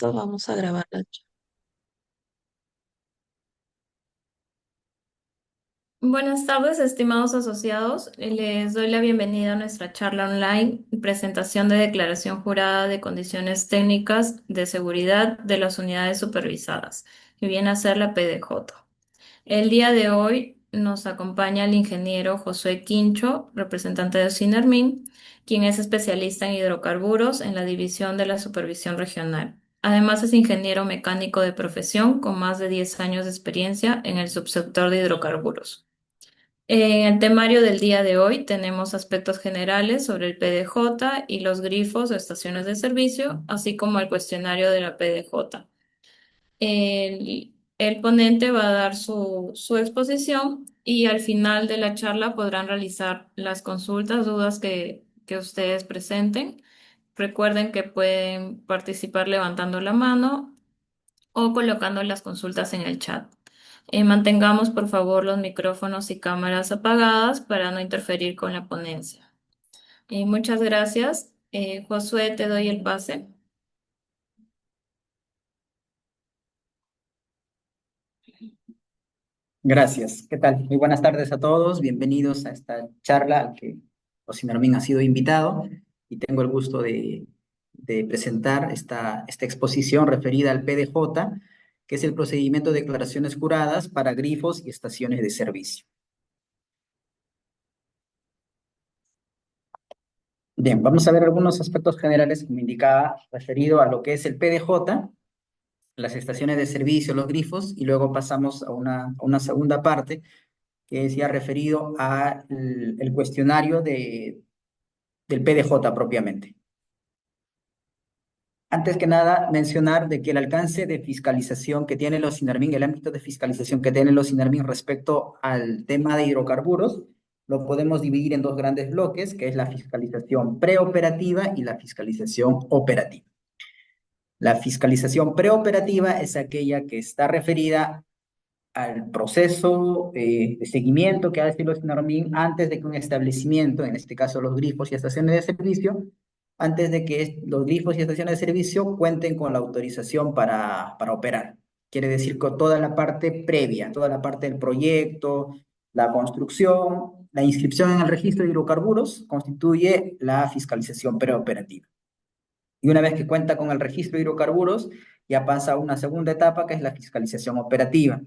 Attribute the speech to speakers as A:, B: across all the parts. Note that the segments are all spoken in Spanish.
A: Vamos a grabar la charla.
B: Buenas tardes, estimados asociados. Les doy la bienvenida a nuestra charla online, presentación de declaración jurada de condiciones técnicas de seguridad de las unidades supervisadas, que viene a ser la PDJ. El día de hoy nos acompaña el ingeniero Josué Quincho, representante de Sinermin, quien es especialista en hidrocarburos en la división de la supervisión regional. Además, es ingeniero mecánico de profesión con más de 10 años de experiencia en el subsector de hidrocarburos. En el temario del día de hoy tenemos aspectos generales sobre el PDJ y los grifos o estaciones de servicio, así como el cuestionario de la PDJ. El ponente va a dar su exposición y al final de la charla podrán realizar las consultas, dudas que ustedes presenten. Recuerden que pueden participar levantando la mano o colocando las consultas en el chat. Mantengamos, por favor, los micrófonos y cámaras apagadas para no interferir con la ponencia. Muchas gracias. Josué, te doy el pase.
C: Gracias. ¿Qué tal? Muy buenas tardes a todos. Bienvenidos a esta charla al que José Nermín ha sido invitado y tengo el gusto de presentar esta exposición referida al PDJ, que es el procedimiento de declaraciones juradas para grifos y estaciones de servicio. Bien, vamos a ver algunos aspectos generales, como indicaba, referido a lo que es el PDJ, las estaciones de servicio, los grifos, y luego pasamos a una segunda parte que es ya referido al el cuestionario del PDJ propiamente. Antes que nada, mencionar de que el alcance de fiscalización que tiene los SINARMIN, el ámbito de fiscalización que tiene los SINARMIN respecto al tema de hidrocarburos, lo podemos dividir en dos grandes bloques, que es la fiscalización preoperativa y la fiscalización operativa. La fiscalización preoperativa es aquella que está referida al proceso de seguimiento que hace los SINARMIN antes de que un establecimiento, en este caso los grifos y estaciones de servicio, antes de que los grifos y estaciones de servicio cuenten con la autorización para operar. Quiere decir que toda la parte previa, toda la parte del proyecto, la construcción, la inscripción en el registro de hidrocarburos constituye la fiscalización preoperativa. Y una vez que cuenta con el registro de hidrocarburos, ya pasa a una segunda etapa que es la fiscalización operativa,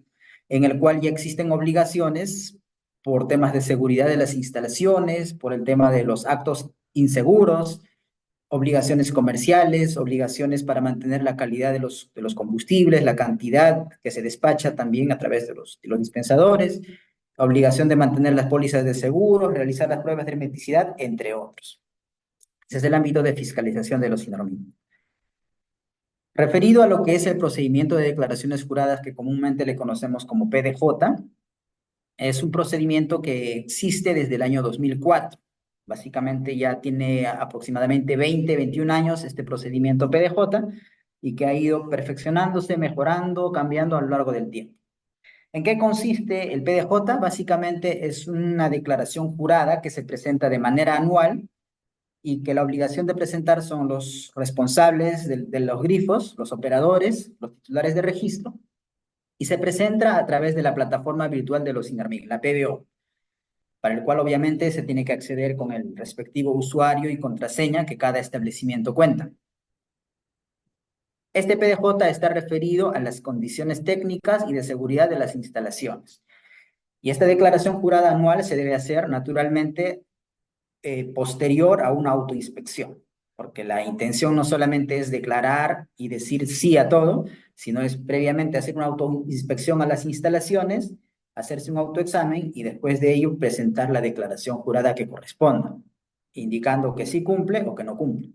C: en el cual ya existen obligaciones por temas de seguridad de las instalaciones, por el tema de los actos inseguros, obligaciones comerciales, obligaciones para mantener la calidad de los combustibles, la cantidad que se despacha también a través de los dispensadores, obligación de mantener las pólizas de seguro, realizar las pruebas de hermeticidad, entre otros. Ese es el ámbito de fiscalización de los SINARMIN. Referido a lo que es el procedimiento de declaraciones juradas que comúnmente le conocemos como PDJ, es un procedimiento que existe desde el año 2004. Básicamente ya tiene aproximadamente 20, 21 años este procedimiento PDJ y que ha ido perfeccionándose, mejorando, cambiando a lo largo del tiempo. ¿En qué consiste el PDJ? Básicamente es una declaración jurada que se presenta de manera anual y que la obligación de presentar son los responsables de los grifos, los operadores, los titulares de registro, y se presenta a través de la plataforma virtual de los INARMIC, la PBO, para el cual obviamente se tiene que acceder con el respectivo usuario y contraseña que cada establecimiento cuenta. Este PDJ está referido a las condiciones técnicas y de seguridad de las instalaciones. Y esta declaración jurada anual se debe hacer naturalmente posterior a una autoinspección, porque la intención no solamente es declarar y decir sí a todo, sino es previamente hacer una autoinspección a las instalaciones, hacerse un autoexamen y después de ello presentar la declaración jurada que corresponda, indicando que sí cumple o que no cumple.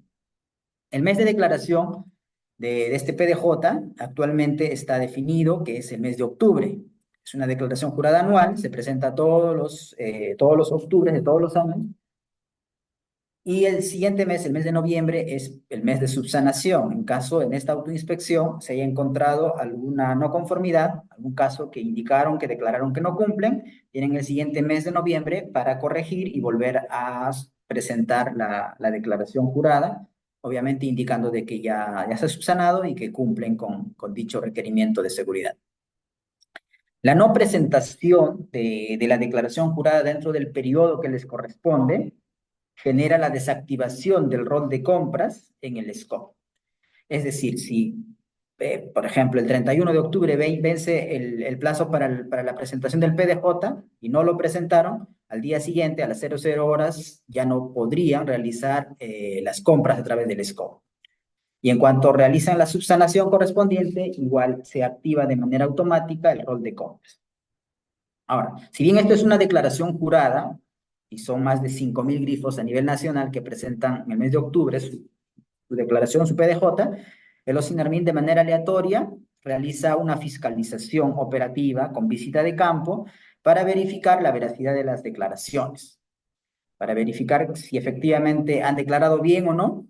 C: El mes de declaración de este PDJ actualmente está definido que es el mes de octubre. Es una declaración jurada anual, se presenta todos los octubres de todos los años. Y el siguiente mes, el mes de noviembre, es el mes de subsanación. En caso en esta autoinspección se haya encontrado alguna no conformidad, algún caso que indicaron, que declararon que no cumplen, tienen el siguiente mes de noviembre para corregir y volver a presentar la declaración jurada obviamente indicando de que ya se ha subsanado y que cumplen con dicho requerimiento de seguridad. La no presentación de la declaración jurada dentro del periodo que les corresponde genera la desactivación del rol de compras en el scope. Es decir, si, por ejemplo, el 31 de octubre vence el plazo para la presentación del PDJ y no lo presentaron, al día siguiente, a las 00 horas, ya no podrían realizar las compras a través del scope. Y en cuanto realizan la subsanación correspondiente, igual se activa de manera automática el rol de compras. Ahora, si bien esto es una declaración jurada, y son más de 5.000 grifos a nivel nacional que presentan en el mes de octubre su declaración, su PDJ, el OSINARMIN de manera aleatoria realiza una fiscalización operativa con visita de campo para verificar la veracidad de las declaraciones, para verificar si efectivamente han declarado bien o no,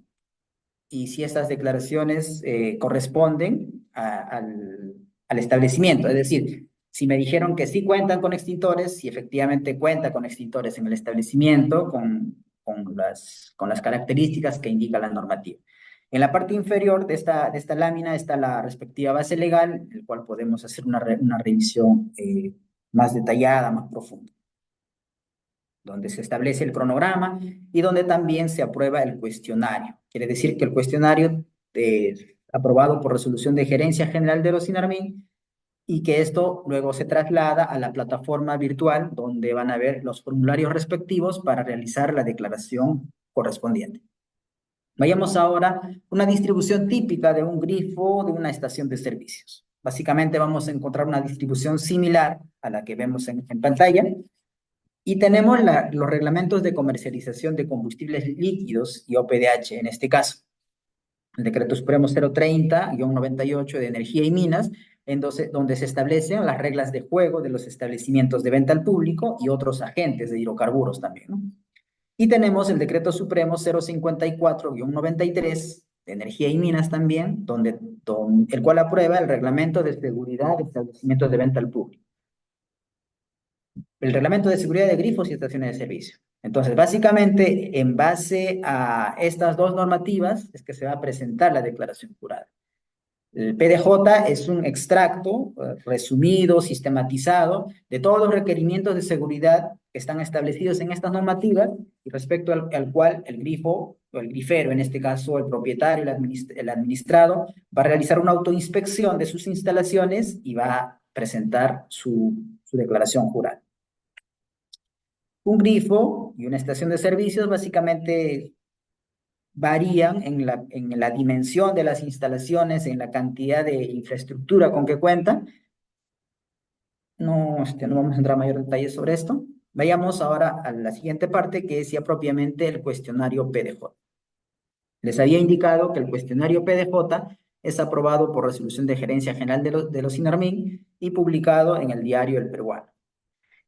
C: y si estas declaraciones corresponden al establecimiento. Es decir, si me dijeron que sí cuentan con extintores, si efectivamente cuenta con extintores en el establecimiento, con las características que indica la normativa. En la parte inferior de esta lámina está la respectiva base legal, el cual podemos hacer una revisión más detallada, más profunda, donde se establece el cronograma y donde también se aprueba el cuestionario. Quiere decir que el cuestionario aprobado por resolución de gerencia general de los SINARMIN y que esto luego se traslada a la plataforma virtual donde van a ver los formularios respectivos para realizar la declaración correspondiente. Vayamos ahora a una distribución típica de un grifo de una estación de servicios. Básicamente vamos a encontrar una distribución similar a la que vemos en pantalla. Y tenemos los reglamentos de comercialización de combustibles líquidos y OPDH en este caso. El Decreto Supremo 030-98 de Energía y Minas, donde se establecen las reglas de juego de los establecimientos de venta al público y otros agentes de hidrocarburos también, ¿no? Y tenemos el Decreto Supremo 054-93 de Energía y Minas también, el cual aprueba el Reglamento de Seguridad de Establecimientos de Venta al Público. El reglamento de seguridad de grifos y estaciones de servicio. Entonces, básicamente, en base a estas dos normativas es que se va a presentar la declaración jurada. El PDJ es un extracto resumido, sistematizado, de todos los requerimientos de seguridad que están establecidos en estas normativas y respecto al cual el grifo, o el grifero, en este caso el propietario, el administrado, va a realizar una autoinspección de sus instalaciones y va a presentar su declaración jurada. Un grifo y una estación de servicios básicamente varían en la dimensión de las instalaciones, en la cantidad de infraestructura con que cuentan. No vamos a entrar en mayor detalle sobre esto. Vayamos ahora a la siguiente parte, que es ya propiamente el cuestionario PDJ. Les había indicado que el cuestionario PDJ es aprobado por resolución de gerencia general de los SINARMIN y publicado en el diario El Peruano.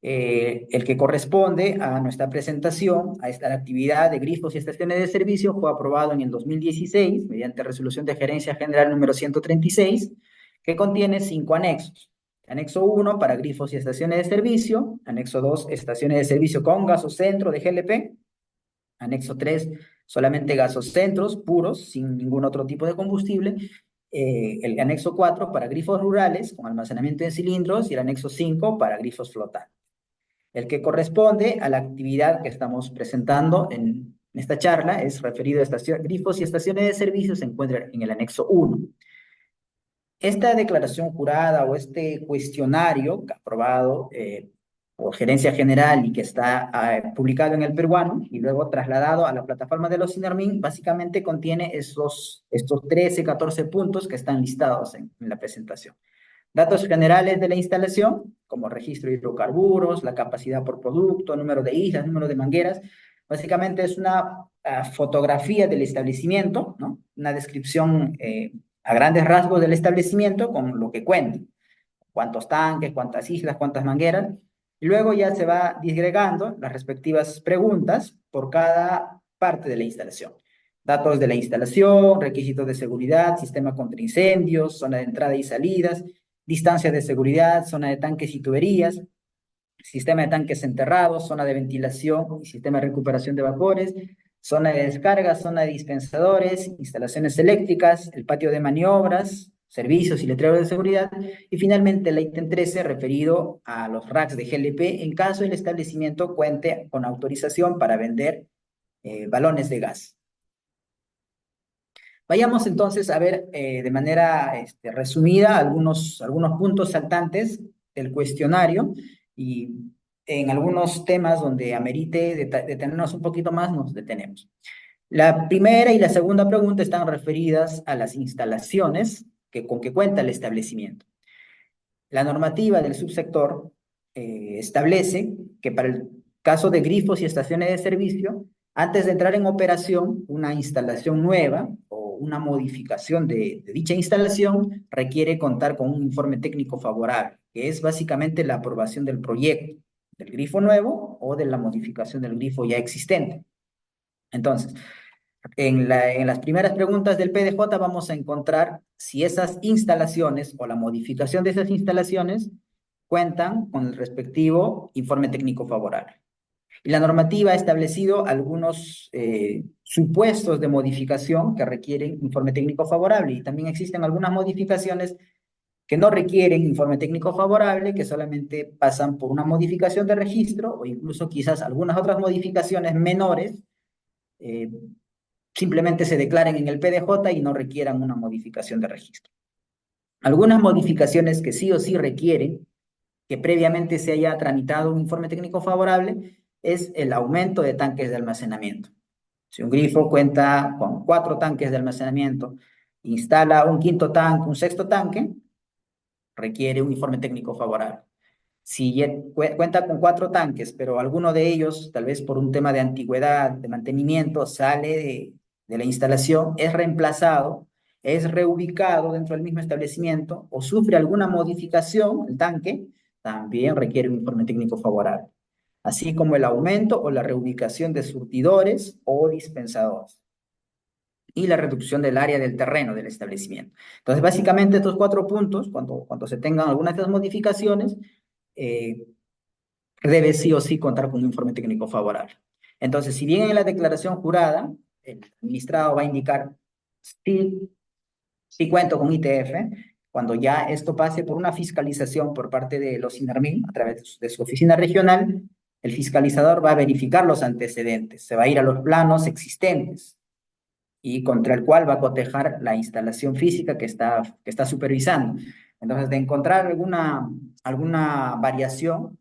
C: El que corresponde a nuestra presentación, a esta actividad de grifos y estaciones de servicio, fue aprobado en el 2016 mediante resolución de gerencia general número 136, que contiene 5 anexos. Anexo 1 para grifos y estaciones de servicio, anexo 2 estaciones de servicio con gasocentro de GLP, anexo 3 solamente gasocentros puros, sin ningún otro tipo de combustible, el anexo 4 para grifos rurales con almacenamiento en cilindros y el anexo 5 para grifos flotantes. El que corresponde a la actividad que estamos presentando en esta charla es referido a grifos y estaciones de servicio, se encuentra en el anexo 1. Esta declaración jurada o este cuestionario aprobado por Gerencia General y que está publicado en el Peruano y luego trasladado a la plataforma de los SINARMIN, básicamente contiene estos 13, 14 puntos que están listados en la presentación. Datos generales de la instalación, como registro de hidrocarburos, la capacidad por producto, número de islas, número de mangueras. Básicamente es una fotografía del establecimiento, ¿no? Una descripción a grandes rasgos del establecimiento con lo que cuenta. Cuántos tanques, cuántas islas, cuántas mangueras. Y luego ya se va disgregando las respectivas preguntas por cada parte de la instalación. Datos de la instalación, requisitos de seguridad, sistema contra incendios, zona de entrada y salidas, distancia de seguridad, zona de tanques y tuberías, sistema de tanques enterrados, zona de ventilación y sistema de recuperación de vapores, zona de descarga, zona de dispensadores, instalaciones eléctricas, el patio de maniobras, servicios y letreros de seguridad, y finalmente el ítem 13 referido a los racks de GLP en caso el establecimiento cuente con autorización para vender balones de gas. Vayamos entonces a ver de manera resumida algunos puntos saltantes del cuestionario y en algunos temas donde amerite detenernos un poquito más, nos detenemos. La primera y la segunda pregunta están referidas a las instalaciones con que cuenta el establecimiento. La normativa del subsector establece que para el caso de grifos y estaciones de servicio, antes de entrar en operación, una instalación nueva o una modificación de dicha instalación requiere contar con un informe técnico favorable, que es básicamente la aprobación del proyecto, del grifo nuevo o de la modificación del grifo ya existente. Entonces, en las primeras preguntas del PDJ vamos a encontrar si esas instalaciones o la modificación de esas instalaciones cuentan con el respectivo informe técnico favorable. Y la normativa ha establecido algunos supuestos de modificación que requieren informe técnico favorable y también existen algunas modificaciones que no requieren informe técnico favorable, que solamente pasan por una modificación de registro o incluso quizás algunas otras modificaciones menores eh, simplemente se declaren en el PDJ y no requieran una modificación de registro. Algunas modificaciones que sí o sí requieren que previamente se haya tramitado un informe técnico favorable es el aumento de tanques de almacenamiento. Si un grifo cuenta con 4 tanques de almacenamiento, instala un quinto tanque, un sexto tanque, requiere un informe técnico favorable. Si cuenta con 4 tanques, pero alguno de ellos, tal vez por un tema de antigüedad, de mantenimiento, sale de la instalación, es reemplazado, es reubicado dentro del mismo establecimiento o sufre alguna modificación, el tanque, también requiere un informe técnico favorable, así como el aumento o la reubicación de surtidores o dispensadores y la reducción del área del terreno del establecimiento. Entonces, básicamente estos 4 puntos, cuando se tengan algunas de las modificaciones, eh, debe sí o sí contar con un informe técnico favorable. Entonces, si bien en la declaración jurada, el administrado va a indicar sí, sí cuento con ITF, cuando ya esto pase por una fiscalización por parte de los INARMIN, a través de su oficina regional, el fiscalizador va a verificar los antecedentes, se va a ir a los planos existentes y contra el cual va a cotejar la instalación física que está supervisando. Entonces, de encontrar alguna variación,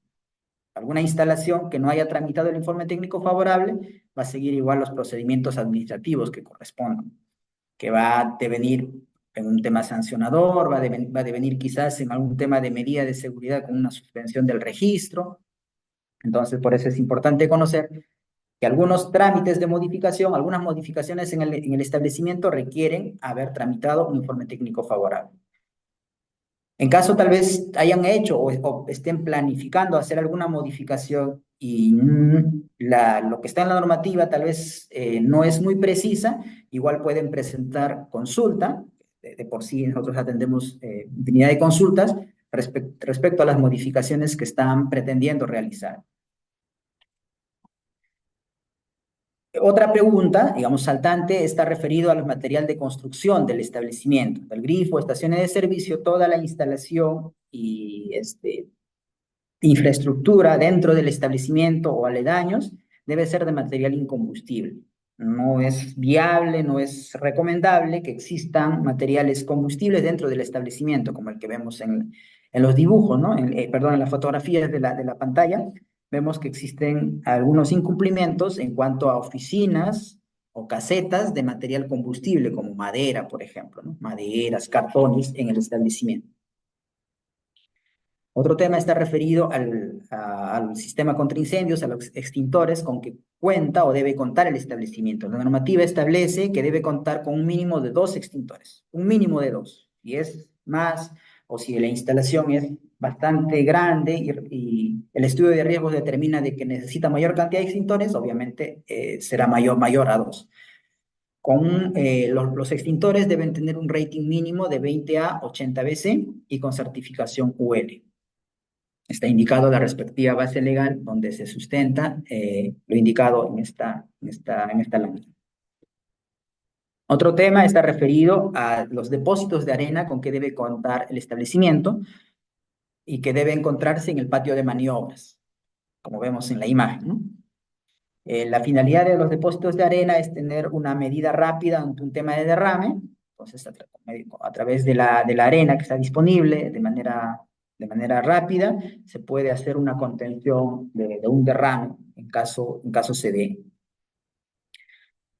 C: alguna instalación que no haya tramitado el informe técnico favorable, va a seguir igual los procedimientos administrativos que correspondan, que va a devenir en un tema sancionador, va a devenir quizás en algún tema de medida de seguridad con una suspensión del registro. Entonces, por eso es importante conocer que algunos trámites de modificación, algunas modificaciones en el establecimiento requieren haber tramitado un informe técnico favorable. En caso tal vez hayan hecho o estén planificando hacer alguna modificación y lo que está en la normativa tal vez no es muy precisa, igual pueden presentar consulta. De por sí nosotros atendemos infinidad de consultas respecto a las modificaciones que están pretendiendo realizar. Otra pregunta, digamos, saltante, está referido al material de construcción del establecimiento, del grifo, estaciones de servicio, toda la instalación y infraestructura dentro del establecimiento o aledaños debe ser de material incombustible. No es viable, no es recomendable que existan materiales combustibles dentro del establecimiento, como el que vemos en los dibujos, ¿no? Perdón, en las fotografías de la pantalla, vemos que existen algunos incumplimientos en cuanto a oficinas o casetas de material combustible, como madera, por ejemplo, ¿no? Maderas, cartones en el establecimiento. Otro tema está referido al sistema contra incendios, a los extintores con que cuenta o debe contar el establecimiento. La normativa establece que debe contar con un mínimo de 2 extintores, un mínimo de 2. Si es más o si la instalación es bastante grande y el estudio de riesgos determina de que necesita mayor cantidad de extintores, obviamente será mayor a 2. Los extintores deben tener un rating mínimo de 20 a 80 BC y con certificación UL. Está indicado la respectiva base legal donde se sustenta lo indicado en esta lámina. Otro tema está referido a los depósitos de arena con que debe contar el establecimiento y que debe encontrarse en el patio de maniobras, como vemos en la imagen, ¿no? La finalidad de los depósitos de arena es tener una medida rápida ante un tema de derrame. Entonces, a través de de la arena que está disponible de manera rápida, se puede hacer una contención de un derrame en caso se dé.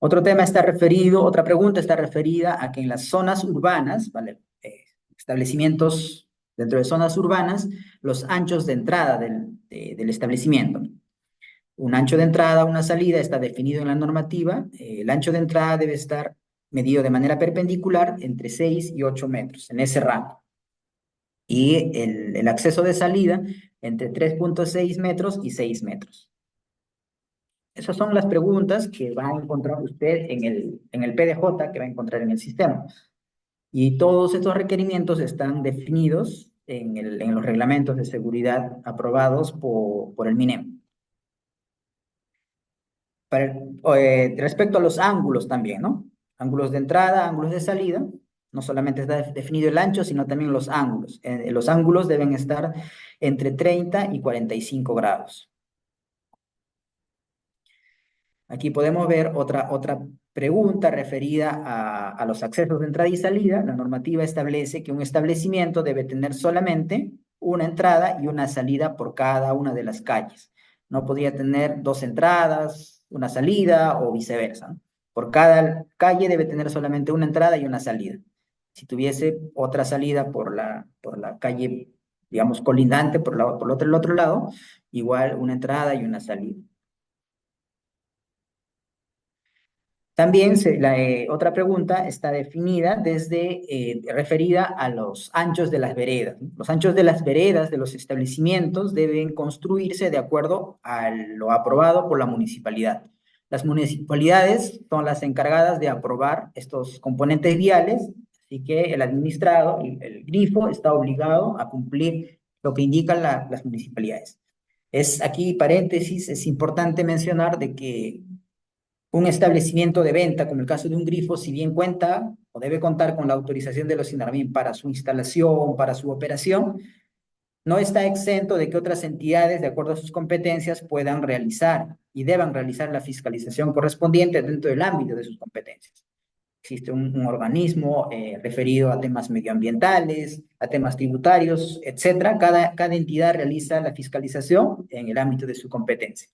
C: Otra pregunta está referida a que en las zonas urbanas, ¿vale? Establecimientos dentro de zonas urbanas, los anchos de entrada del establecimiento. Un ancho de entrada, una salida está definido en la normativa. El ancho de entrada debe estar medido de manera perpendicular entre 6 y 8 metros, en ese rango. Y el acceso de salida entre 3,6 metros y 6 metros. Esas son las preguntas que va a encontrar usted en el PDJ que va a encontrar en el sistema. Y todos estos requerimientos están definidos en los reglamentos de seguridad aprobados por el MINEM. Respecto a los ángulos también, ¿no? Ángulos de entrada, ángulos de salida. No solamente está definido el ancho, sino también los ángulos. Los ángulos deben estar entre 30 y 45 grados. Aquí podemos ver otra pregunta referida a los accesos de entrada y salida. La normativa establece que un establecimiento debe tener solamente una entrada y una salida por cada una de las calles. No podría tener dos entradas, una salida o viceversa, ¿no? Por cada calle debe tener solamente una entrada y una salida. Si tuviese otra salida por la calle, digamos, colindante, el otro lado, igual una entrada y una salida. También otra pregunta está definida referida a los anchos de las veredas. Los anchos de las veredas de los establecimientos deben construirse de acuerdo a lo aprobado por la municipalidad. Las municipalidades son las encargadas de aprobar estos componentes viales, así que el administrado, el grifo, está obligado a cumplir lo que indican las municipalidades. Aquí, paréntesis, es importante mencionar de que un establecimiento de venta, como el caso de un grifo, si bien cuenta o debe contar con la autorización de los INARMIN para su instalación, para su operación, no está exento de que otras entidades, de acuerdo a sus competencias, puedan realizar y deban realizar la fiscalización correspondiente dentro del ámbito de sus competencias. Existe un organismo referido a temas medioambientales, a temas tributarios, etcétera. Cada entidad realiza la fiscalización en el ámbito de su competencia.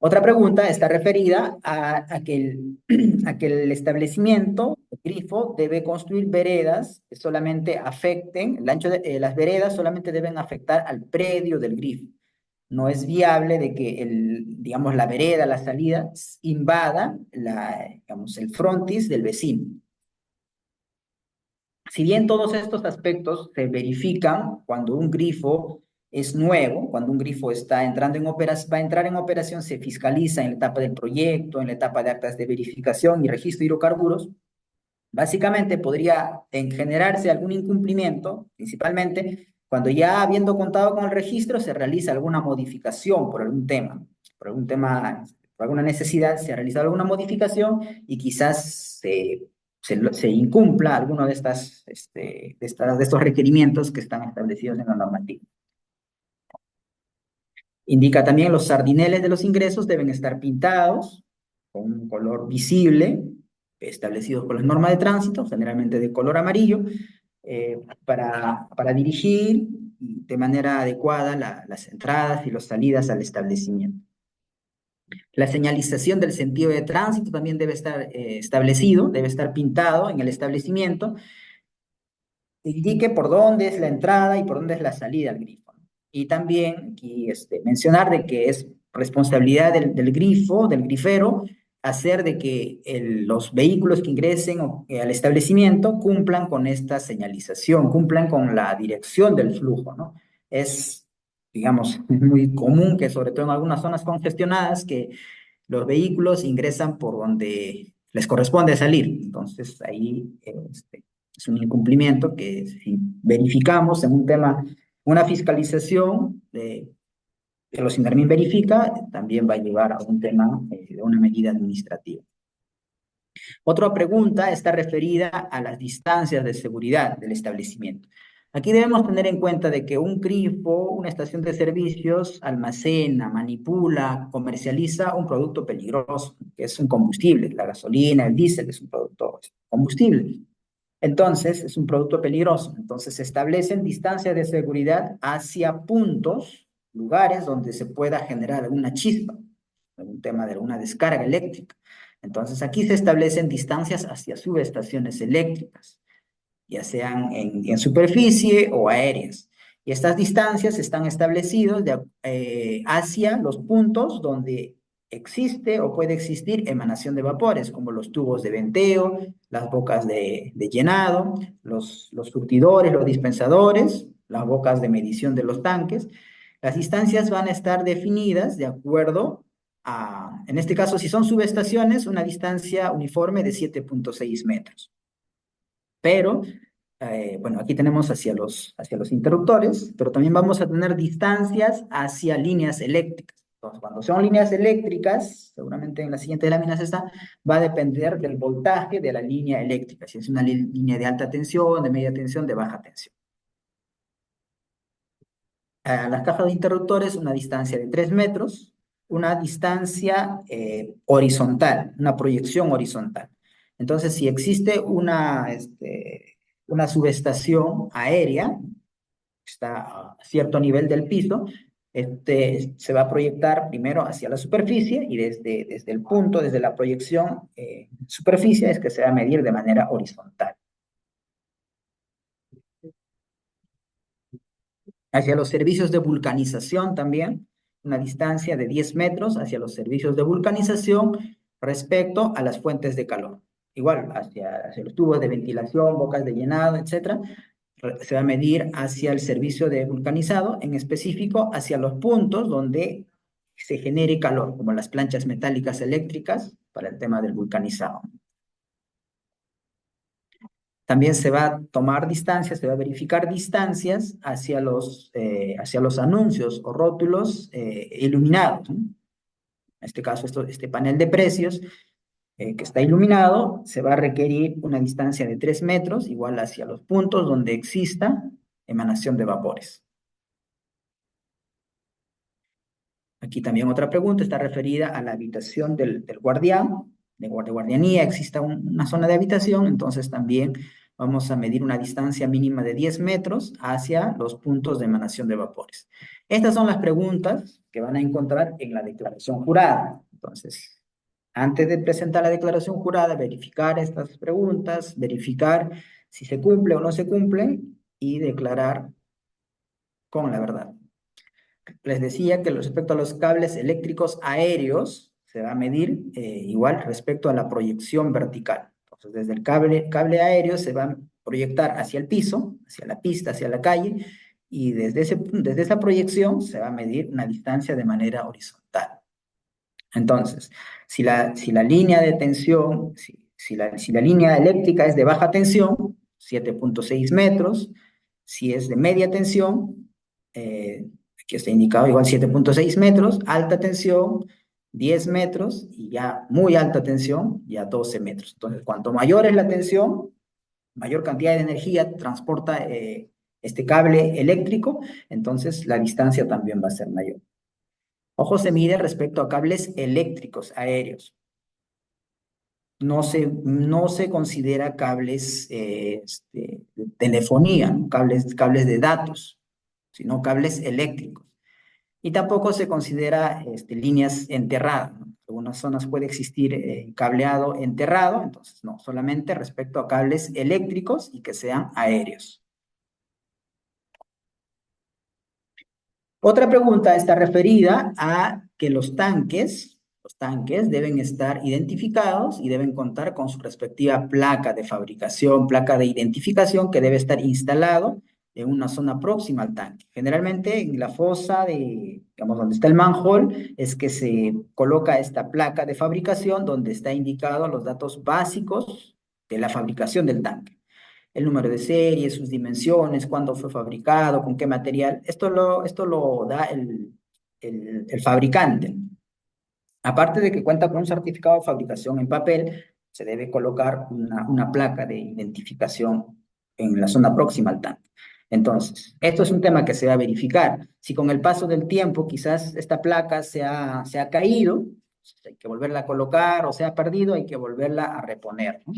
C: Otra pregunta está referida a que el establecimiento, el grifo, debe construir veredas que solamente afecten, el ancho de las veredas solamente deben afectar al predio del grifo. No es viable de que digamos, la vereda, la salida, invada digamos, el frontis del vecino. Si bien todos estos aspectos se verifican cuando un grifo es nuevo, cuando un grifo está entrando va a entrar en operación, se fiscaliza en la etapa del proyecto, en la etapa de actas de verificación y registro de hidrocarburos, básicamente podría generarse algún incumplimiento, principalmente cuando ya habiendo contado con el registro se realiza alguna modificación por algún tema, por alguna necesidad, se ha realizado alguna modificación y quizás se incumpla alguno de estos requerimientos que están establecidos en la normativa. Indica también los sardineles de los ingresos deben estar pintados con un color visible, establecidos por las normas de tránsito, generalmente de color amarillo, para dirigir de manera adecuada las entradas y las salidas al establecimiento. La señalización del sentido de tránsito también debe estar establecido, debe estar pintado en el establecimiento, indique por dónde es la entrada y por dónde es la salida al grifo. Y también aquí mencionar de que es responsabilidad del grifo, del grifero, hacer de que los vehículos que ingresen al establecimiento cumplan con esta señalización, cumplan con la dirección del flujo, ¿no? Es, digamos, muy común que sobre todo en algunas zonas congestionadas que los vehículos ingresan por donde les corresponde salir. Entonces ahí es un incumplimiento que si verificamos en un tema Una fiscalización que los INDARMIN verifica también va a llevar a un tema de una medida administrativa. Otra pregunta está referida a las distancias de seguridad del establecimiento. Aquí debemos tener en cuenta de que un CRIFO, una estación de servicios, almacena, manipula, comercializa un producto peligroso, que es un combustible. La gasolina, el diésel es un producto combustible. Entonces, es un producto peligroso. Entonces, se establecen distancias de seguridad hacia puntos, lugares donde se pueda generar alguna chispa, algún tema de alguna descarga eléctrica. Entonces, aquí se establecen distancias hacia subestaciones eléctricas, ya sean en superficie o aéreas. Y estas distancias están establecidas hacia los puntos donde existe o puede existir emanación de vapores, como los tubos de venteo, las bocas de llenado, los surtidores, los dispensadores, las bocas de medición de los tanques. Las distancias van a estar definidas de acuerdo en este caso, si son subestaciones, una distancia uniforme de 7,6 metros. Pero, bueno, aquí tenemos hacia los interruptores, pero también vamos a tener distancias hacia líneas eléctricas. Entonces, cuando son líneas eléctricas, seguramente en la siguiente lámina está, va a depender del voltaje de la línea eléctrica, si es una línea de alta tensión, de media tensión, de baja tensión. A las cajas de interruptores, una distancia de 3 metros, una distancia horizontal, una proyección horizontal. Entonces, si existe una subestación aérea, está a cierto nivel del piso, se va a proyectar primero hacia la superficie y desde el punto, desde la proyección superficie, es que se va a medir de manera horizontal. Hacia los servicios de vulcanización también, una distancia de 10 metros hacia los servicios de vulcanización respecto a las fuentes de calor. Igual, hacia los tubos de ventilación, bocas de llenado, etcétera, se va a medir hacia el servicio de vulcanizado, en específico hacia los puntos donde se genere calor, como las planchas metálicas eléctricas para el tema del vulcanizado. También se va a tomar distancias, se va a verificar distancias hacia los anuncios o rótulos iluminados, ¿no? En este caso, este panel de precios que está iluminado, se va a requerir una distancia de 3 metros, igual hacia los puntos donde exista emanación de vapores. Aquí también otra pregunta está referida a la habitación del guardián, de guardianía, exista una zona de habitación, entonces también vamos a medir una distancia mínima de 10 metros hacia los puntos de emanación de vapores. Estas son las preguntas que van a encontrar en la declaración jurada. Entonces, antes de presentar la declaración jurada, verificar estas preguntas, verificar si se cumple o no se cumple y declarar con la verdad. Les decía que respecto a los cables eléctricos aéreos, se va a medir igual respecto a la proyección vertical. Entonces, desde el cable aéreo se va a proyectar hacia el piso, hacia la pista, hacia la calle, y desde esa proyección se va a medir una distancia de manera horizontal. Entonces, si la línea de tensión, si la línea eléctrica es de baja tensión, 7,6 metros, si es de media tensión, aquí está indicado igual 7,6 metros, alta tensión, 10 metros, y ya muy alta tensión, ya 12 metros. Entonces, cuanto mayor es la tensión, mayor cantidad de energía transporta este cable eléctrico, entonces la distancia también va a ser mayor. Ojo, se mide respecto a cables eléctricos aéreos. No se considera cables de telefonía, ¿no? Cables de datos, sino cables eléctricos. Y tampoco se considera líneas enterradas, ¿no? En algunas zonas puede existir cableado enterrado, entonces no, solamente respecto a cables eléctricos y que sean aéreos. Otra pregunta está referida a que los tanques deben estar identificados y deben contar con su respectiva placa de fabricación, placa de identificación que debe estar instalado en una zona próxima al tanque. Generalmente en la fosa digamos, donde está el manhole, es que se coloca esta placa de fabricación donde está indicado los datos básicos de la fabricación del tanque. el número de serie, sus dimensiones, cuándo fue fabricado, con qué material. Esto lo da el fabricante. Aparte de que cuenta con un certificado de fabricación en papel, se debe colocar una placa de identificación en la zona próxima al tanque. Entonces, esto es un tema que se va a verificar. Si con el paso del tiempo quizás esta placa se ha caído, pues hay que volverla a colocar, o se ha perdido, hay que volverla a reponer, ¿no?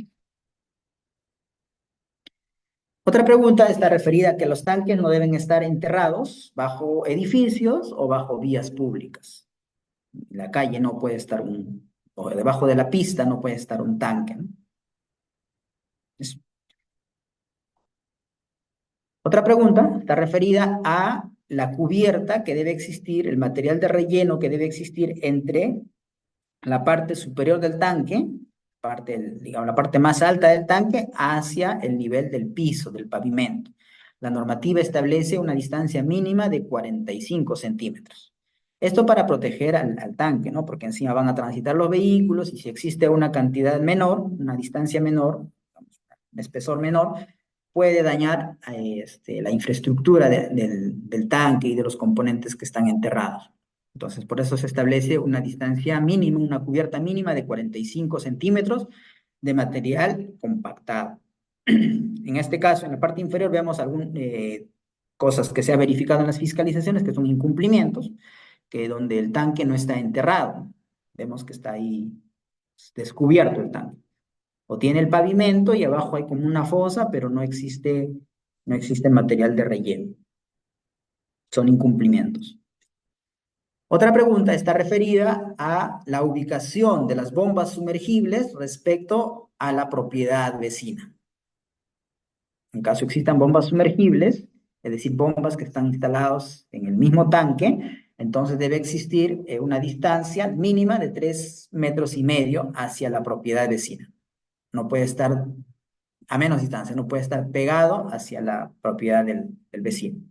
C: Otra pregunta está referida a que los tanques no deben estar enterrados bajo edificios o bajo vías públicas. En la calle no puede estar o debajo de la pista no puede estar un tanque, ¿no? Es- Otra pregunta está referida a la cubierta que debe existir, el material de relleno que debe existir entre la parte superior del tanque, digamos, la parte más alta del tanque, hacia el nivel del piso, del pavimento. La normativa establece una distancia mínima de 45 centímetros. Esto para proteger al tanque, ¿no? Porque encima van a transitar los vehículos y si existe una cantidad menor, una distancia menor, un espesor menor, puede dañar la infraestructura del tanque y de los componentes que están enterrados. Entonces, por eso se establece una distancia mínima, una cubierta mínima de 45 centímetros de material compactado. En este caso, en la parte inferior, vemos algunas cosas que se ha verificado en las fiscalizaciones, que son incumplimientos, que donde el tanque no está enterrado. Vemos que está ahí descubierto el tanque. O tiene el pavimento y abajo hay como una fosa, pero no existe material de relleno. Son incumplimientos. Otra pregunta está referida a la ubicación de las bombas sumergibles respecto a la propiedad vecina. En caso existan bombas sumergibles, es decir, bombas que están instaladas en el mismo tanque, entonces debe existir una distancia mínima de 3,5 metros hacia la propiedad vecina. No puede estar a menos distancia, no puede estar pegado hacia la propiedad del vecino.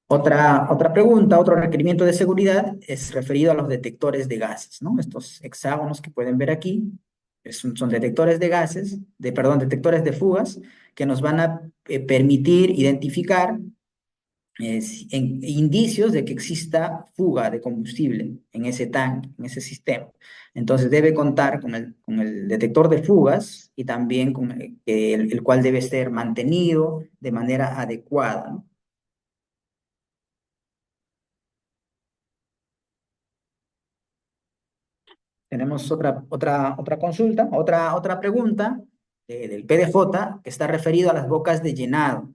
C: Otra pregunta, otro requerimiento de seguridad es referido a los detectores de gases, ¿no? Estos hexágonos que pueden ver aquí son detectores de gases, perdón, detectores de fugas que nos van a permitir identificar indicios de que exista fuga de combustible en ese tanque, en ese sistema. Entonces debe contar con el detector de fugas y también con el cual debe ser mantenido de manera adecuada, ¿no? Tenemos otra consulta, otra pregunta del PDJ que está referido a las bocas de llenado.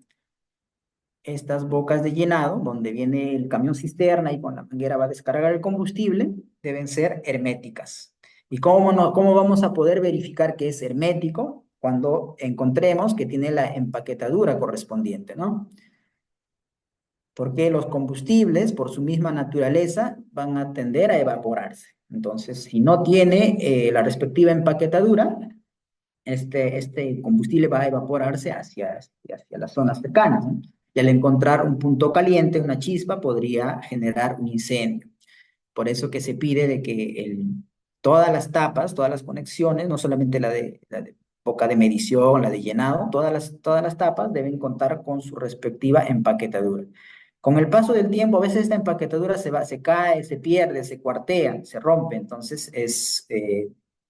C: Estas bocas de llenado, donde viene el camión cisterna y con la manguera va a descargar el combustible, deben ser herméticas. ¿Y cómo vamos a poder verificar que es hermético? Cuando encontremos que tiene la empaquetadura correspondiente, ¿no? Porque los combustibles, por su misma naturaleza, van a tender a evaporarse. Entonces, si no tiene la respectiva empaquetadura, este combustible va a evaporarse hacia las zonas cercanas, ¿no? Y al encontrar un punto caliente, una chispa, podría generar un incendio. Por eso que se pide de que todas las tapas, todas las conexiones, no solamente la de boca de medición, la de llenado, todas las tapas deben contar con su respectiva empaquetadura. Con el paso del tiempo, a veces esta empaquetadura se cae, se pierde, se cuartea, se rompe. Entonces, es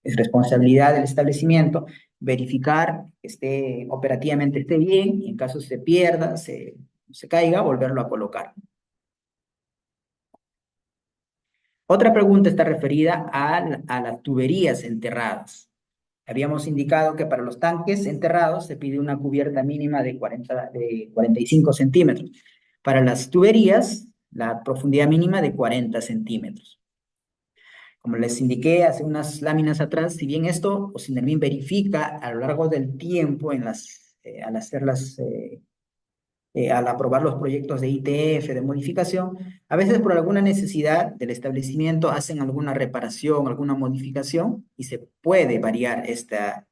C: responsabilidad del establecimiento verificar que operativamente esté bien y en caso se pierda, se caiga, volverlo a colocar. Otra pregunta está referida a las tuberías enterradas. Habíamos indicado que para los tanques enterrados se pide una cubierta mínima de 45 centímetros. Para las tuberías, la profundidad mínima de 40 centímetros. Como les indiqué hace unas láminas atrás, si bien esto Ocinermin verifica a lo largo del tiempo al hacer al aprobar los proyectos de ITF, de modificación, a veces por alguna necesidad del establecimiento hacen alguna reparación, alguna modificación y se puede variar esta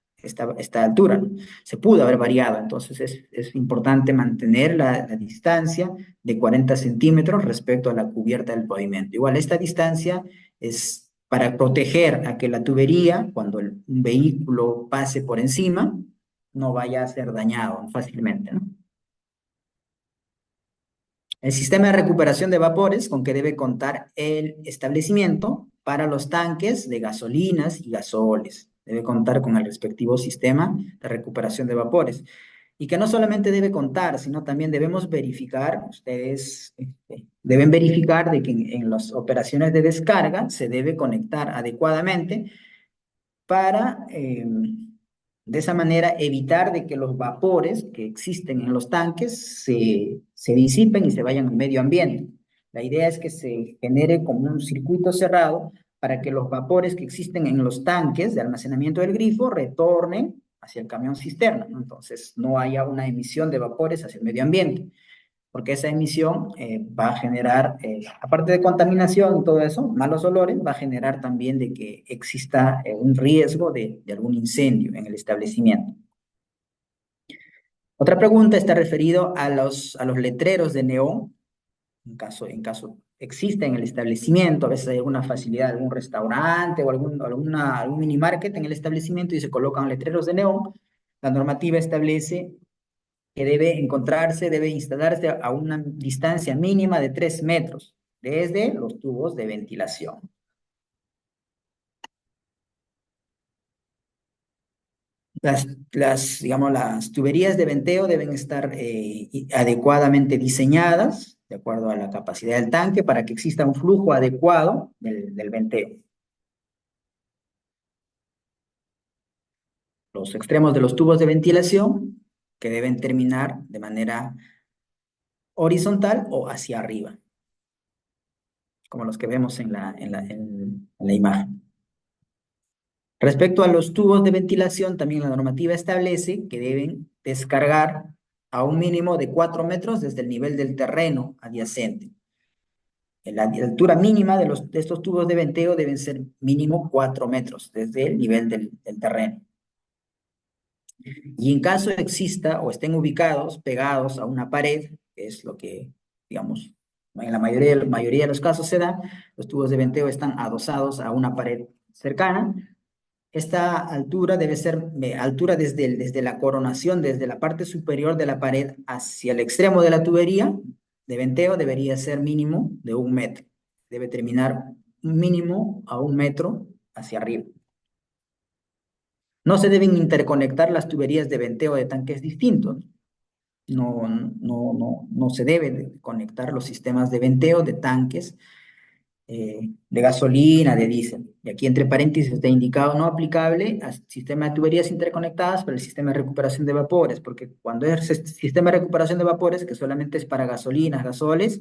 C: altura, ¿no? Se pudo haber variado, entonces es importante mantener la distancia de 40 centímetros respecto a la cubierta del pavimento. Igual esta distancia es para proteger a que la tubería, cuando un vehículo pase por encima, no vaya a ser dañado fácilmente, ¿no? El sistema de recuperación de vapores con que debe contar el establecimiento para los tanques de gasolinas y gasoles. Debe contar con el respectivo sistema de recuperación de vapores. Y que no solamente debe contar, sino también debemos verificar, ustedes deben verificar de que en las operaciones de descarga se debe conectar adecuadamente para, de esa manera, evitar de que los vapores que existen en los tanques se disipen y se vayan al medio ambiente. La idea es que se genere como un circuito cerrado para que los vapores que existen en los tanques de almacenamiento del grifo retornen hacia el camión cisterna, ¿no? Entonces, no haya una emisión de vapores hacia el medio ambiente porque esa emisión va a generar, aparte de contaminación y todo eso, malos olores, va a generar también de que exista un riesgo de algún incendio en el establecimiento. Otra pregunta está referido a los letreros de neón, en caso existe en el establecimiento, a veces hay alguna facilidad, algún restaurante o algún mini market en el establecimiento y se colocan letreros de neón. La normativa establece que debe instalarse a una distancia mínima de 3 metros desde los tubos de ventilación. Digamos, las tuberías de venteo deben estar adecuadamente diseñadas, de acuerdo a la capacidad del tanque, para que exista un flujo adecuado del venteo. Los extremos de los tubos de ventilación, que deben terminar de manera horizontal o hacia arriba, como los que vemos en la imagen. Respecto a los tubos de ventilación, también la normativa establece que deben descargar a un mínimo de 4 metros desde el nivel del terreno adyacente. La altura mínima de estos tubos de venteo deben ser mínimo 4 metros desde el nivel del terreno. Y en caso exista o estén ubicados pegados a una pared, que es lo que, digamos, en la mayoría de los casos se da, los tubos de venteo están adosados a una pared cercana. Esta altura debe ser altura desde la coronación, desde la parte superior de la pared hacia el extremo de la tubería de venteo, debería ser mínimo de 1 metro. Debe terminar mínimo a 1 metro hacia arriba. No se deben interconectar las tuberías de venteo de tanques distintos. No se deben conectar los sistemas de venteo de tanques de gasolina, de diésel. Y aquí entre paréntesis está indicado no aplicable al sistema de tuberías interconectadas para el sistema de recuperación de vapores, porque cuando es este sistema de recuperación de vapores, que solamente es para gasolinas, gasoles,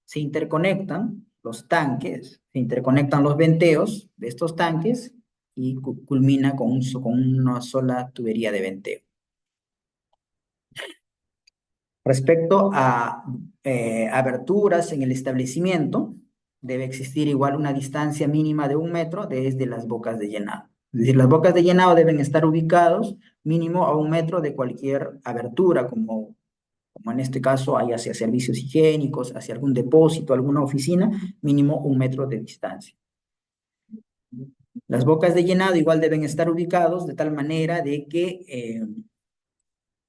C: se interconectan los tanques, se interconectan los venteos de estos tanques y culmina con una sola tubería de venteo. Respecto a aberturas en el establecimiento, debe existir igual una distancia mínima de 1 metro desde las bocas de llenado. Es decir, las bocas de llenado deben estar ubicados mínimo a 1 metro de cualquier abertura, como en este caso hay hacia servicios higiénicos, hacia algún depósito, alguna oficina, mínimo 1 metro de distancia. Las bocas de llenado igual deben estar ubicados de tal manera de que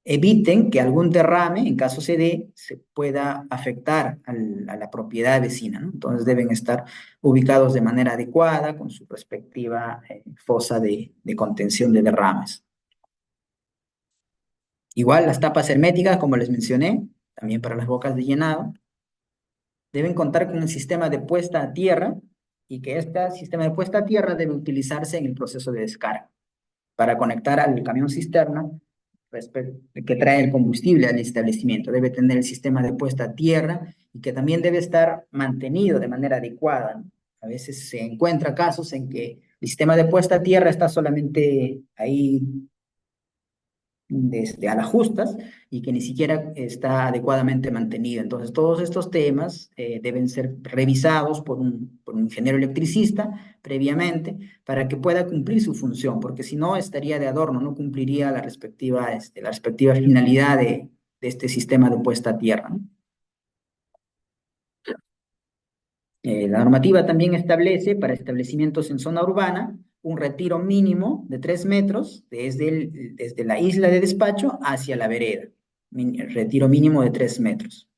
C: eviten que algún derrame, en caso se dé, se pueda afectar a la propiedad vecina, ¿no? Entonces deben estar ubicados de manera adecuada con su respectiva fosa de contención de derrames. Igual las tapas herméticas, como les mencioné, también para las bocas de llenado, deben contar con un sistema de puesta a tierra y que este sistema de puesta a tierra debe utilizarse en el proceso de descarga para conectar al camión cisterna que trae el combustible al establecimiento. Debe tener el sistema de puesta a tierra y que también debe estar mantenido de manera adecuada. A veces se encuentra casos en que el sistema de puesta a tierra está solamente ahí a las justas y que ni siquiera está adecuadamente mantenido. Entonces, todos estos temas deben ser revisados por un ingeniero electricista previamente para que pueda cumplir su función, porque si no estaría de adorno, no cumpliría la respectiva finalidad de este sistema de puesta a tierra, ¿no? La normativa también establece para establecimientos en zona urbana un retiro mínimo de 3 metros desde la isla de despacho hacia la vereda. Retiro mínimo de 3 metros.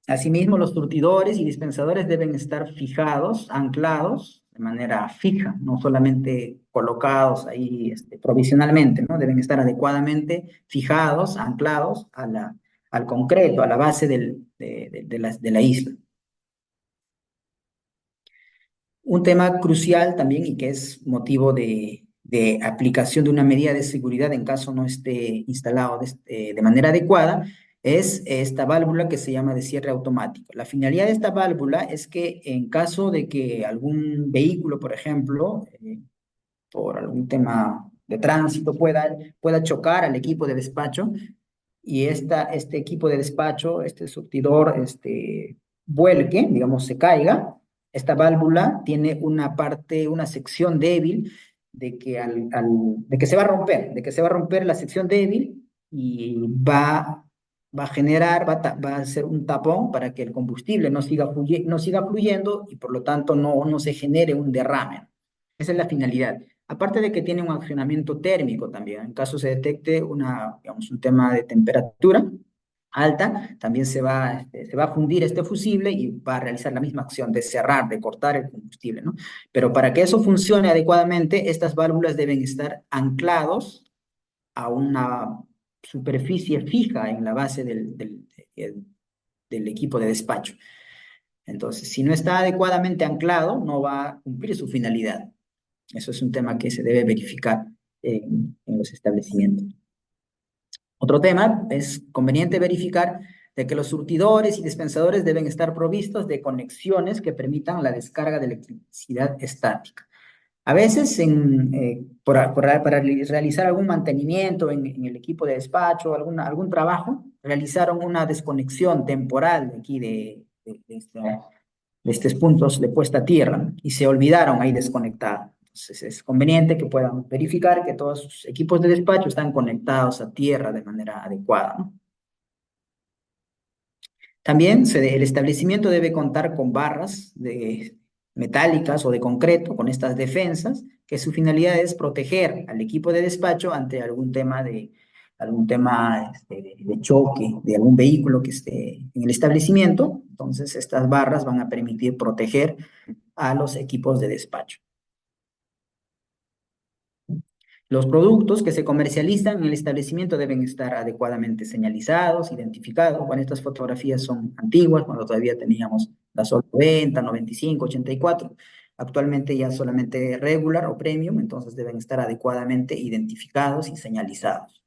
C: Asimismo, los surtidores y dispensadores deben estar fijados, anclados de manera fija, no solamente colocados ahí provisionalmente, ¿no? Deben estar adecuadamente fijados, anclados al concreto, a la base de la isla. Un tema crucial también y que es motivo de aplicación de una medida de seguridad en caso no esté instalado de manera adecuada es esta válvula que se llama de cierre automático. La finalidad de esta válvula es que en caso de que algún vehículo, por ejemplo, por algún tema de tránsito pueda chocar al equipo de despacho y este equipo de despacho, este surtidor, vuelque, digamos, se caiga, esta válvula tiene una parte, una sección débil de que se va a romper, de que se va a romper la sección débil y va a generar, va a ser un tapón para que el combustible no siga fluyendo y por lo tanto no se genere un derrame. Esa es la finalidad. Aparte de que tiene un accionamiento térmico también, en caso se detecte digamos, un tema de temperatura alta, también se va a fundir este fusible y va a realizar la misma acción de cerrar, de cortar el combustible, ¿no? Pero para que eso funcione adecuadamente, estas válvulas deben estar anclados a una superficie fija en la base del equipo de despacho. Entonces, si no está adecuadamente anclado, no va a cumplir su finalidad. Eso es un tema que se debe verificar en los establecimientos. Otro tema es conveniente verificar de que los surtidores y dispensadores deben estar provistos de conexiones que permitan la descarga de electricidad estática. A veces, para realizar algún mantenimiento en el equipo de despacho, algún trabajo, realizaron una desconexión temporal de aquí de estos puntos de puesta a tierra y se olvidaron ahí desconectar. Entonces es conveniente que puedan verificar que todos sus equipos de despacho están conectados a tierra de manera adecuada, ¿no? También el establecimiento debe contar con barras metálicas o de concreto, con estas defensas, que su finalidad es proteger al equipo de despacho ante algún tema de choque de algún vehículo que esté en el establecimiento. Entonces, estas barras van a permitir proteger a los equipos de despacho. Los productos que se comercializan en el establecimiento deben estar adecuadamente señalizados, identificados. Bueno, estas fotografías son antiguas, cuando todavía teníamos la Sol 90, 95, 84. Actualmente ya solamente regular o premium, entonces deben estar adecuadamente identificados y señalizados.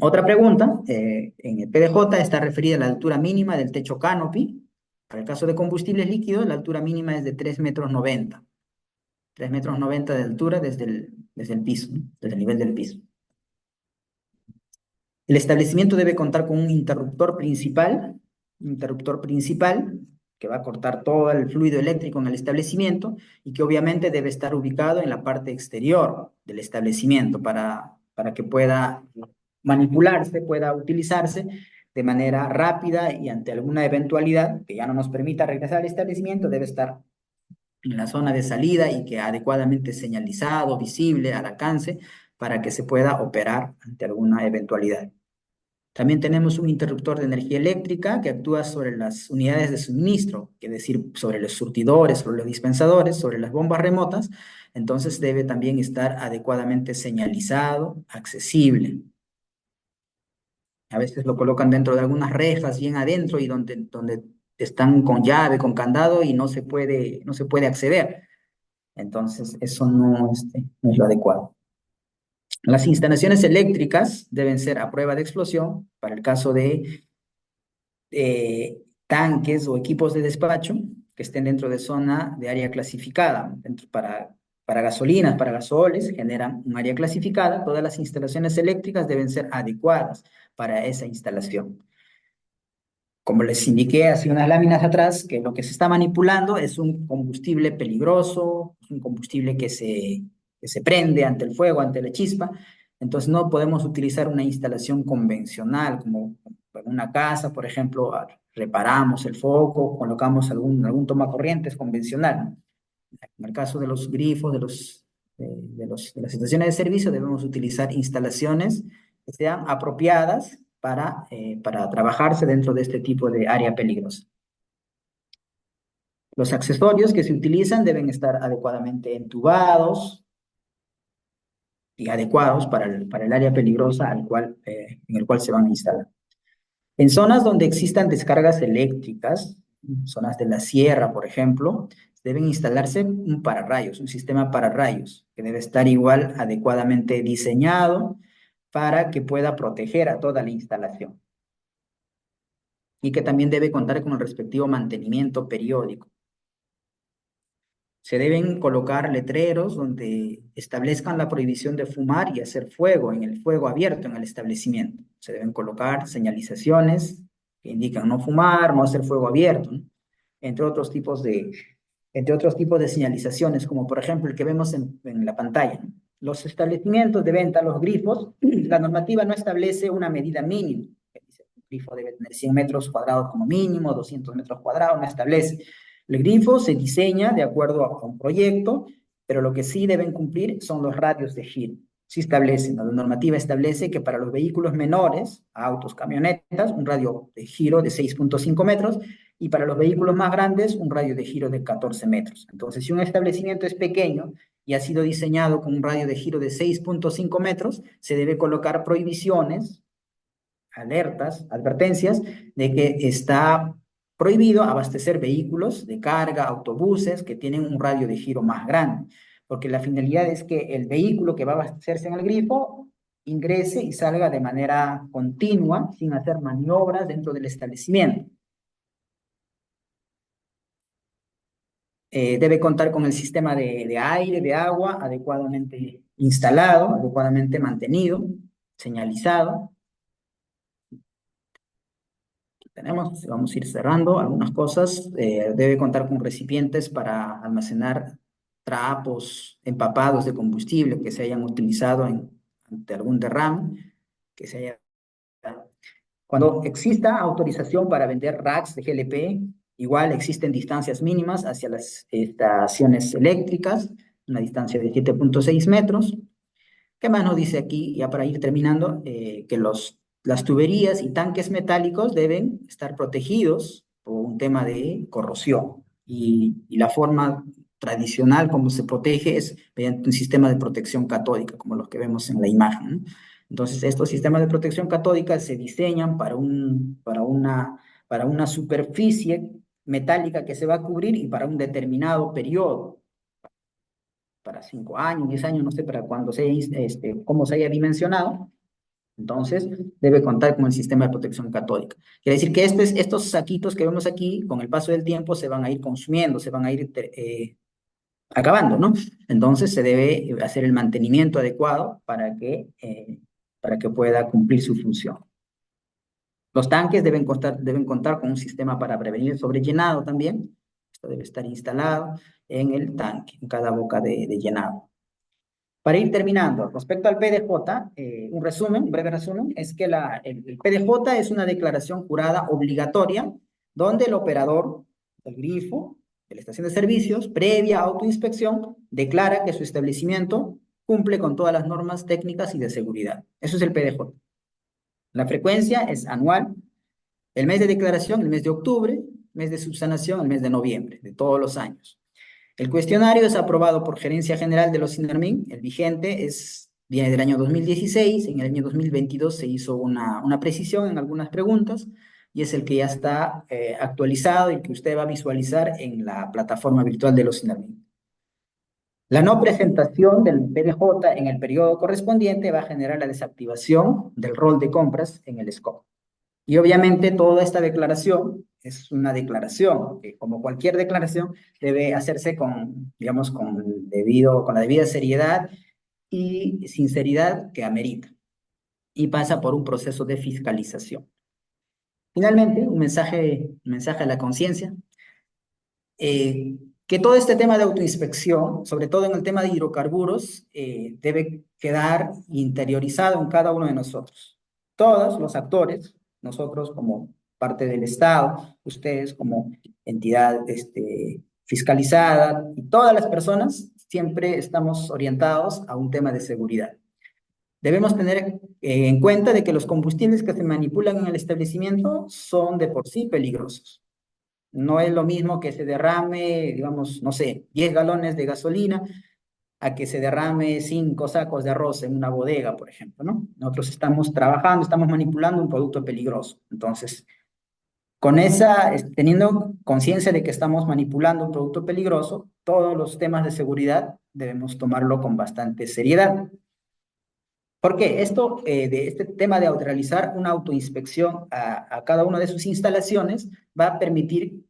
C: Otra pregunta, en el PDJ está referida a la altura mínima del techo canopy. Para el caso de combustibles líquidos, la altura mínima es de 3,90 metros. 3,90 metros de altura desde el piso, ¿no? Desde el nivel del piso. El establecimiento debe contar con un interruptor principal que va a cortar todo el fluido eléctrico en el establecimiento y que obviamente debe estar ubicado en la parte exterior del establecimiento para que pueda manipularse, pueda utilizarse de manera rápida y ante alguna eventualidad que ya no nos permita regresar al establecimiento, debe estar en la zona de salida y que adecuadamente señalizado, visible, al alcance, para que se pueda operar ante alguna eventualidad. También tenemos un interruptor de energía eléctrica que actúa sobre las unidades de suministro, es decir, sobre los surtidores, sobre los dispensadores, sobre las bombas remotas. Entonces debe también estar adecuadamente señalizado, accesible. A veces lo colocan dentro de algunas rejas, bien adentro, y donde están con llave, con candado, y no se puede acceder. Entonces, eso no es lo adecuado. Las instalaciones eléctricas deben ser a prueba de explosión para el caso de tanques o equipos de despacho que estén dentro de zona de área clasificada. Para gasolinas, para gasoles, generan un área clasificada. Todas las instalaciones eléctricas deben ser adecuadas para esa instalación. Como les indiqué hace unas láminas atrás, que lo que se está manipulando es un combustible peligroso, un combustible que se prende ante el fuego, ante la chispa. Entonces no podemos utilizar una instalación convencional, como una casa, por ejemplo, reparamos el foco, colocamos algún tomacorrientes convencional, ¿no? En el caso de los grifos, de las estaciones de servicio, debemos utilizar instalaciones que sean apropiadas para trabajarse dentro de este tipo de área peligrosa. Los accesorios que se utilizan deben estar adecuadamente entubados y adecuados para el área peligrosa en el cual se van a instalar. En zonas donde existan descargas eléctricas, zonas de la sierra, por ejemplo, deben instalarse un pararrayos, un sistema pararrayos, que debe estar igual adecuadamente diseñado para que pueda proteger a toda la instalación y que también debe contar con el respectivo mantenimiento periódico. Se deben colocar letreros donde establezcan la prohibición de fumar y hacer fuego en el fuego abierto en el establecimiento. Se deben colocar señalizaciones que indican no fumar, no hacer fuego abierto, ¿no? Entre otros tipos de señalizaciones, como por ejemplo el que vemos en la pantalla, ¿no? Los establecimientos de venta, los grifos, la normativa no establece una medida mínima. Un grifo debe tener 100 metros cuadrados como mínimo, 200 metros cuadrados, no establece. El grifo se diseña de acuerdo a un proyecto, pero lo que sí deben cumplir son los radios de giro. Sí establece, ¿no? La normativa establece que para los vehículos menores, autos, camionetas, un radio de giro de 6.5 metros y para los vehículos más grandes, un radio de giro de 14 metros. Entonces, si un establecimiento es pequeño y ha sido diseñado con un radio de giro de 6.5 metros, se debe colocar prohibiciones, alertas, advertencias de que está prohibido abastecer vehículos de carga, autobuses que tienen un radio de giro más grande, porque la finalidad es que el vehículo que va a abastecerse en el grifo ingrese y salga de manera continua, sin hacer maniobras dentro del establecimiento. Debe contar con el sistema de aire, de agua adecuadamente instalado, adecuadamente mantenido, señalizado. Vamos a ir cerrando algunas cosas. Debe contar con recipientes para almacenar trapos empapados de combustible que se hayan utilizado ante algún derrame, que se haya... Cuando exista autorización para vender racks de GLP, igual existen distancias mínimas hacia las estaciones eléctricas, una distancia de 7.6 metros. ¿Qué más nos dice aquí? Ya para ir terminando, que las tuberías y tanques metálicos deben estar protegidos por un tema de corrosión. Y la forma tradicional como se protege es mediante un sistema de protección catódica, como los que vemos en la imagen, ¿no? Entonces, estos sistemas de protección catódica se diseñan para una superficie metálica que se va a cubrir y para un determinado periodo, para 5 años, 10 años, no sé, para cuando cómo se haya dimensionado. Entonces, debe contar con el sistema de protección catódica. Quiere decir que estos saquitos que vemos aquí, con el paso del tiempo, se van a ir consumiendo, se van a ir acabando, ¿no? Entonces, se debe hacer el mantenimiento adecuado para que pueda cumplir su función. Los tanques deben contar con un sistema para prevenir el sobrellenado también. Esto debe estar instalado en el tanque, en cada boca de llenado. Para ir terminando, respecto al PDJ, un breve resumen, es que el PDJ es una declaración jurada obligatoria donde el operador del grifo de la estación de servicios, previa autoinspección, declara que su establecimiento cumple con todas las normas técnicas y de seguridad. Eso es el PDJ. La frecuencia es anual, el mes de declaración, el mes de octubre, mes de subsanación, el mes de noviembre, de todos los años. El cuestionario es aprobado por Gerencia General de los INARMIN. El vigente viene del año 2016. En el año 2022 se hizo una precisión en algunas preguntas y es el que ya está actualizado y que usted va a visualizar en la plataforma virtual de los INARMIN. La no presentación del PDJ en el periodo correspondiente va a generar la desactivación del rol de compras en el scope. Y obviamente toda esta declaración es una declaración que, como cualquier declaración, debe hacerse digamos, con la debida seriedad y sinceridad que amerita. Y pasa por un proceso de fiscalización. Finalmente, un mensaje a la conciencia. Que todo este tema de autoinspección, sobre todo en el tema de hidrocarburos, debe quedar interiorizado en cada uno de nosotros. Todos los actores, nosotros como parte del Estado, ustedes como entidad fiscalizada y todas las personas siempre estamos orientados a un tema de seguridad. Debemos tener en cuenta de que los combustibles que se manipulan en el establecimiento son de por sí peligrosos. No es lo mismo que se derrame, digamos, no sé, 10 galones de gasolina a que se derrame 5 sacos de arroz en una bodega, por ejemplo, ¿no? Nosotros estamos trabajando, estamos manipulando un producto peligroso. Entonces, teniendo conciencia de que estamos manipulando un producto peligroso, todos los temas de seguridad debemos tomarlo con bastante seriedad. Porque de este tema de realizar una autoinspección a cada una de sus instalaciones va a permitir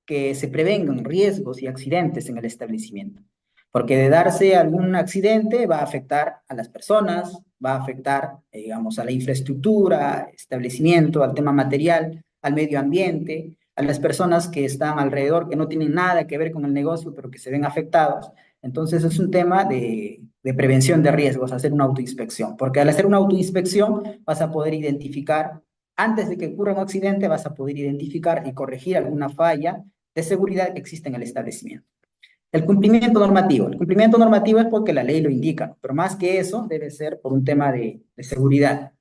C: que se prevengan riesgos y accidentes en el establecimiento. Porque de darse algún accidente va a afectar a las personas, va a afectar, digamos, a la infraestructura, establecimiento, al tema material, al medio ambiente, a las personas que están alrededor, que no tienen nada que ver con el negocio, pero que se ven afectados. Entonces es un tema de prevención de riesgos, hacer una autoinspección, porque al hacer una autoinspección vas a poder identificar, antes de que ocurra un accidente, vas a poder identificar y corregir alguna falla de seguridad que existe en el establecimiento. El cumplimiento normativo. El cumplimiento normativo es porque la ley lo indica, pero más que eso debe ser por un tema de seguridad.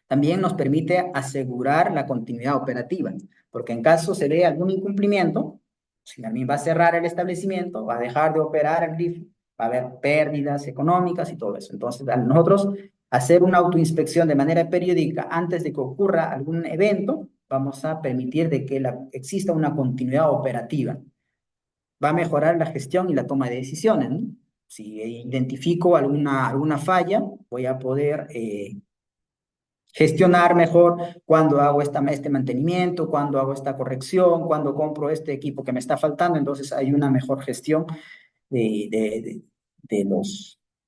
C: También nos permite asegurar la continuidad operativa, porque en caso se dé algún incumplimiento, si también va a cerrar el establecimiento, va a dejar de operar el grifo, va a haber pérdidas económicas y todo eso. Entonces, a nosotros hacer una autoinspección de manera periódica antes de que ocurra algún evento, vamos a permitir de que exista una continuidad operativa. Va a mejorar la gestión y la toma de decisiones, ¿no? Si identifico alguna falla, voy a poder gestionar mejor cuando hago este mantenimiento, cuando hago esta corrección, cuando compro este equipo que me está faltando. Entonces hay una mejor gestión de, de, de,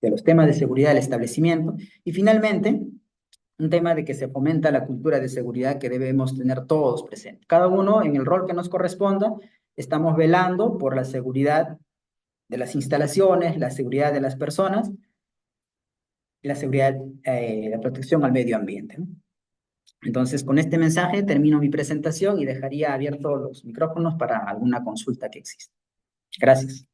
C: de los temas de seguridad del establecimiento. Y finalmente, un tema de que se fomenta la cultura de seguridad que debemos tener todos presentes. Cada uno en el rol que nos corresponda, estamos velando por la seguridad de las instalaciones, la seguridad de las personas, la seguridad, la protección al medio ambiente, ¿no? Entonces, con este mensaje termino mi presentación y dejaría abiertos los micrófonos para alguna consulta que exista. Gracias.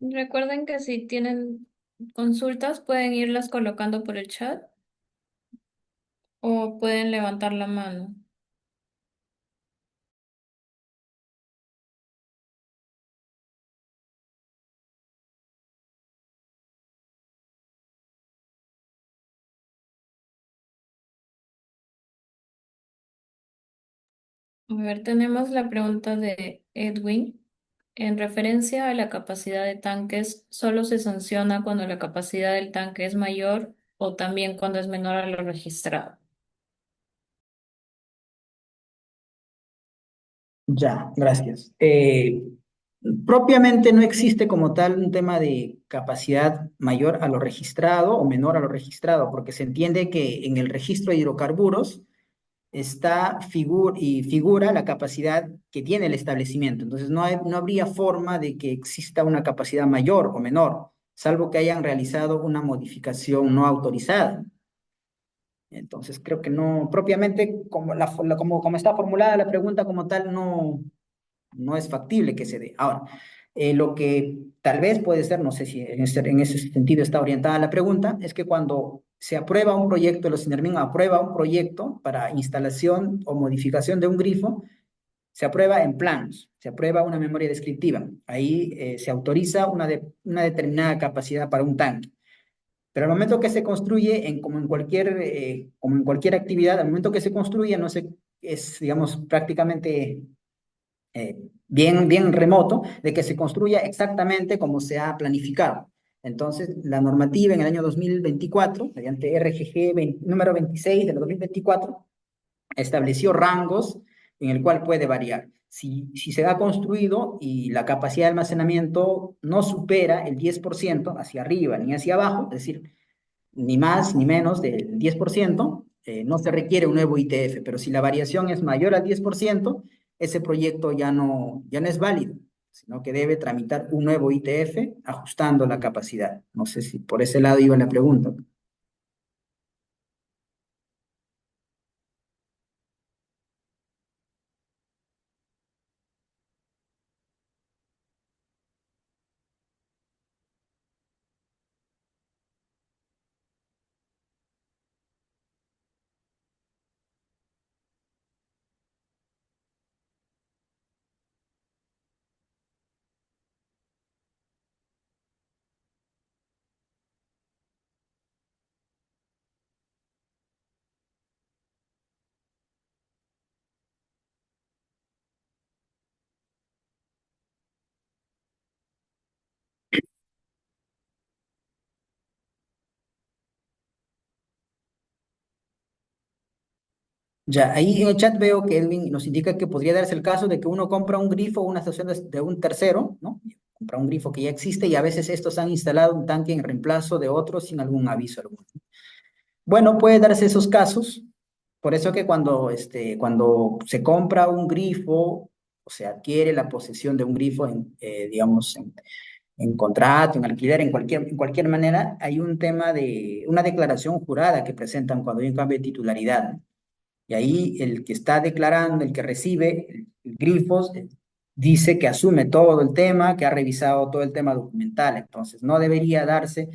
B: Recuerden que si tienen consultas pueden irlas colocando por el chat o pueden levantar la mano. A ver, tenemos la pregunta de Edwin. En referencia a la capacidad de tanques, ¿solo se sanciona cuando la capacidad del tanque es mayor o también cuando es menor a lo registrado?
C: Ya, gracias. Propiamente no existe como tal un tema de capacidad mayor a lo registrado o menor a lo registrado, porque se entiende que en el registro de hidrocarburos figura la capacidad que tiene el establecimiento. Entonces, no habría forma de que exista una capacidad mayor o menor, salvo que hayan realizado una modificación no autorizada. Entonces, creo que no, propiamente, como está formulada la pregunta como tal, no es factible que se dé. Ahora, lo que tal vez puede ser, no sé si en ese sentido está orientada la pregunta, es que cuando se aprueba un proyecto, los SINERMIN aprueba un proyecto para instalación o modificación de un grifo, se aprueba en planos, se aprueba una memoria descriptiva. Ahí se autoriza una determinada capacidad para un tanque. Pero al momento que se construye, como en cualquier actividad, al momento que se construye, no se, es, digamos, prácticamente bien remoto de que se construya exactamente como se ha planificado. Entonces, la normativa en el año 2024, mediante RGG número 26 del 2024, estableció rangos en el cual puede variar. Si se ha construido y la capacidad de almacenamiento no supera el 10% hacia arriba ni hacia abajo, es decir, ni más ni menos del 10%, no se requiere un nuevo ITF, pero si la variación es mayor al 10%, ese proyecto ya no es válido, sino que debe tramitar un nuevo ITF ajustando la capacidad. No sé si por ese lado iba la pregunta. Ya, ahí en el chat veo que Edwin nos indica que podría darse el caso de que uno compra un grifo o una estación de un tercero, ¿no? Compra un grifo que ya existe y a veces estos han instalado un tanque en reemplazo de otros sin algún aviso alguno. Bueno, puede darse esos casos. Por eso que cuando se compra un grifo o se adquiere la posesión de un grifo digamos, en contrato, en alquiler, en cualquier manera, hay un tema de una declaración jurada que presentan cuando hay un cambio de titularidad. Y ahí el que está declarando, el que recibe el grifos, dice que asume todo el tema, que ha revisado todo el tema documental. Entonces, no debería darse,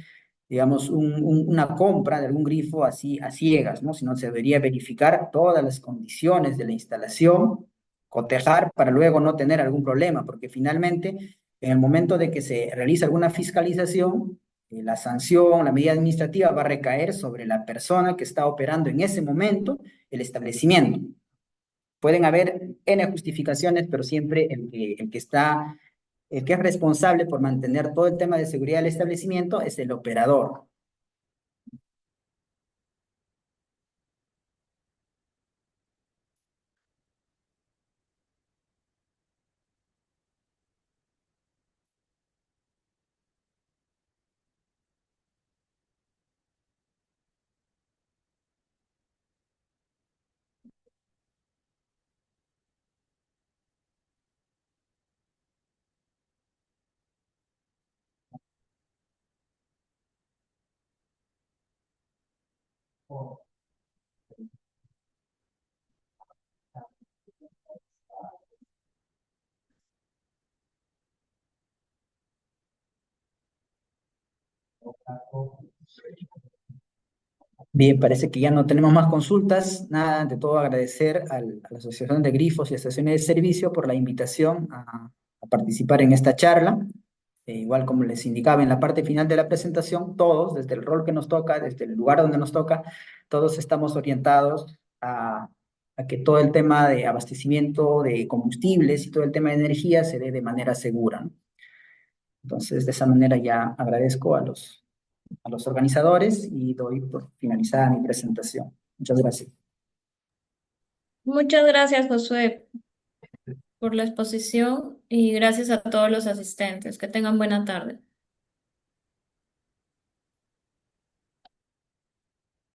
C: digamos, una compra de algún grifo así a ciegas, ¿no? Sino se debería verificar todas las condiciones de la instalación, cotejar para luego no tener algún problema, porque finalmente, en el momento de que se realiza alguna fiscalización, la sanción, la medida administrativa va a recaer sobre la persona que está operando en ese momento el establecimiento. Pueden haber N justificaciones, pero siempre el que es responsable por mantener todo el tema de seguridad del establecimiento es el operador. Bien, parece que ya no tenemos más consultas. Nada, de todo agradecer a la Asociación de Grifos y Estaciones de Servicio por la invitación a participar en esta charla. Igual como les indicaba en la parte final de la presentación, todos, desde el rol que nos toca, desde el lugar donde nos toca, todos estamos orientados a que todo el tema de abastecimiento de combustibles y todo el tema de energía se dé de manera segura, ¿no? Entonces, de esa manera ya agradezco a los organizadores y doy por finalizada mi presentación. Muchas gracias.
B: Muchas gracias, Josué, por la exposición y gracias a todos los asistentes. Que tengan buena tarde.